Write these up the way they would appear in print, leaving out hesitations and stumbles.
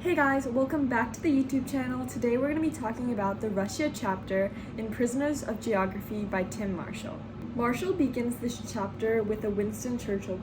Hey guys, welcome back to the YouTube channel. Today we're going to be talking about the Russia chapter in Prisoners of Geography by Tim Marshall. Marshall begins this chapter with a Winston Churchill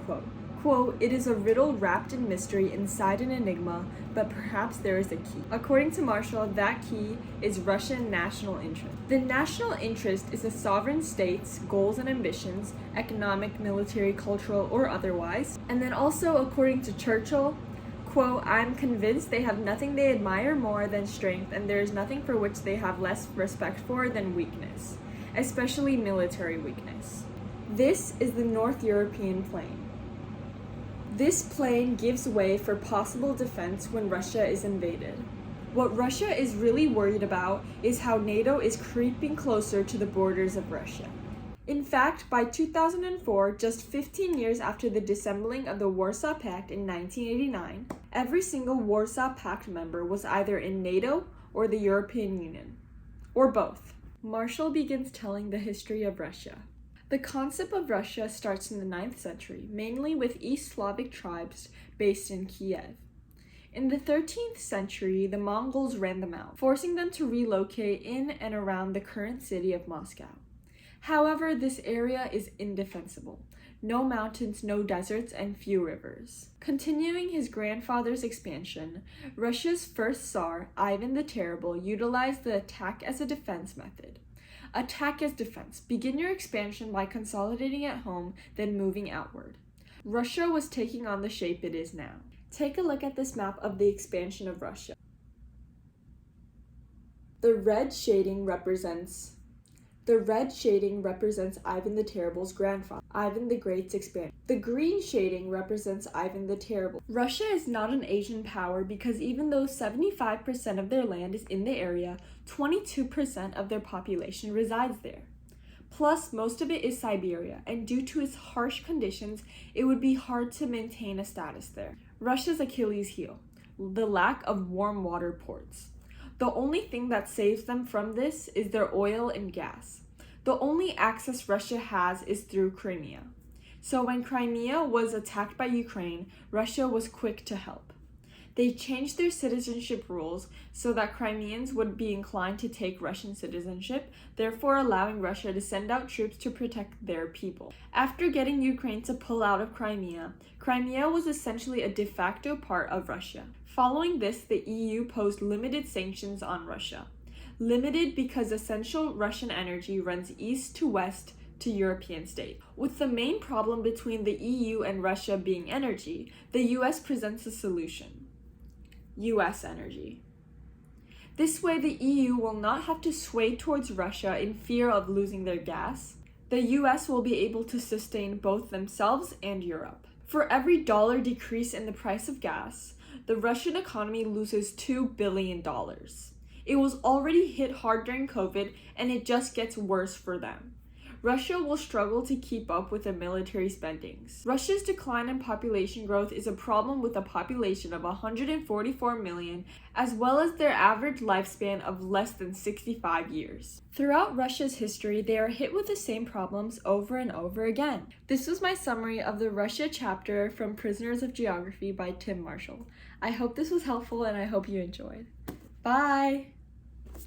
quote, "It is a riddle wrapped in mystery inside an enigma, but perhaps there is a key." According to Marshall, that key is Russian national interest. The national interest is a sovereign state's goals and ambitions, economic, military, cultural, or otherwise. And then also, according to Churchill, quote, "I'm convinced they have nothing they admire more than strength, and there is nothing for which they have less respect for than weakness, especially military weakness. This is the North European plain. This plain gives way for possible defense when Russia is invaded. What Russia is really worried about is how NATO is creeping closer to the borders of Russia. In fact, by 2004, just 15 years after the disassembling of the Warsaw Pact in 1989, every single Warsaw Pact member was either in NATO or the European Union, or both." Marshall begins telling the history of Russia. The concept of Russia starts in the 9th century, mainly with East Slavic tribes based in Kiev. In the 13th century, the Mongols ran them out, forcing them to relocate in and around the current city of Moscow. However, this area is indefensible. No mountains, no deserts, and few rivers. Continuing his grandfather's expansion, Russia's first Tsar, Ivan the Terrible, utilized the attack as a defense method. Attack as defense. Begin your expansion by consolidating at home, then moving outward. Russia was taking on the shape it is now. Take a look at this map of the expansion of Russia. The red shading represents Ivan the Terrible's grandfather, Ivan the Great's expansion. The green shading represents Ivan the Terrible. Russia is not an Asian power because even though 75% of their land is in the area, 22% of their population resides there. Plus, most of it is Siberia, and due to its harsh conditions, it would be hard to maintain a status there. Russia's Achilles heel, the lack of warm water ports. The only thing that saves them from this is their oil and gas. The only access Russia has is through Crimea. So when Crimea was attacked by Ukraine, Russia was quick to help. They changed their citizenship rules so that Crimeans would be inclined to take Russian citizenship, therefore allowing Russia to send out troops to protect their people. After getting Ukraine to pull out of Crimea, Crimea was essentially a de facto part of Russia. Following this, the EU posed limited sanctions on Russia. Limited because essential Russian energy runs east to west to European states. With the main problem between the EU and Russia being energy, the US presents a solution. US energy. This way, the EU will not have to sway towards Russia in fear of losing their gas. The US will be able to sustain both themselves and Europe. For every dollar decrease in the price of gas, the Russian economy loses $2 billion. It was already hit hard during COVID, and it just gets worse for them. Russia will struggle to keep up with the military spendings. Russia's decline in population growth is a problem with a population of 144 million, as well as their average lifespan of less than 65 years. Throughout Russia's history, they are hit with the same problems over and over again. This was my summary of the Russia chapter from Prisoners of Geography by Tim Marshall. I hope this was helpful and I hope you enjoyed. Bye!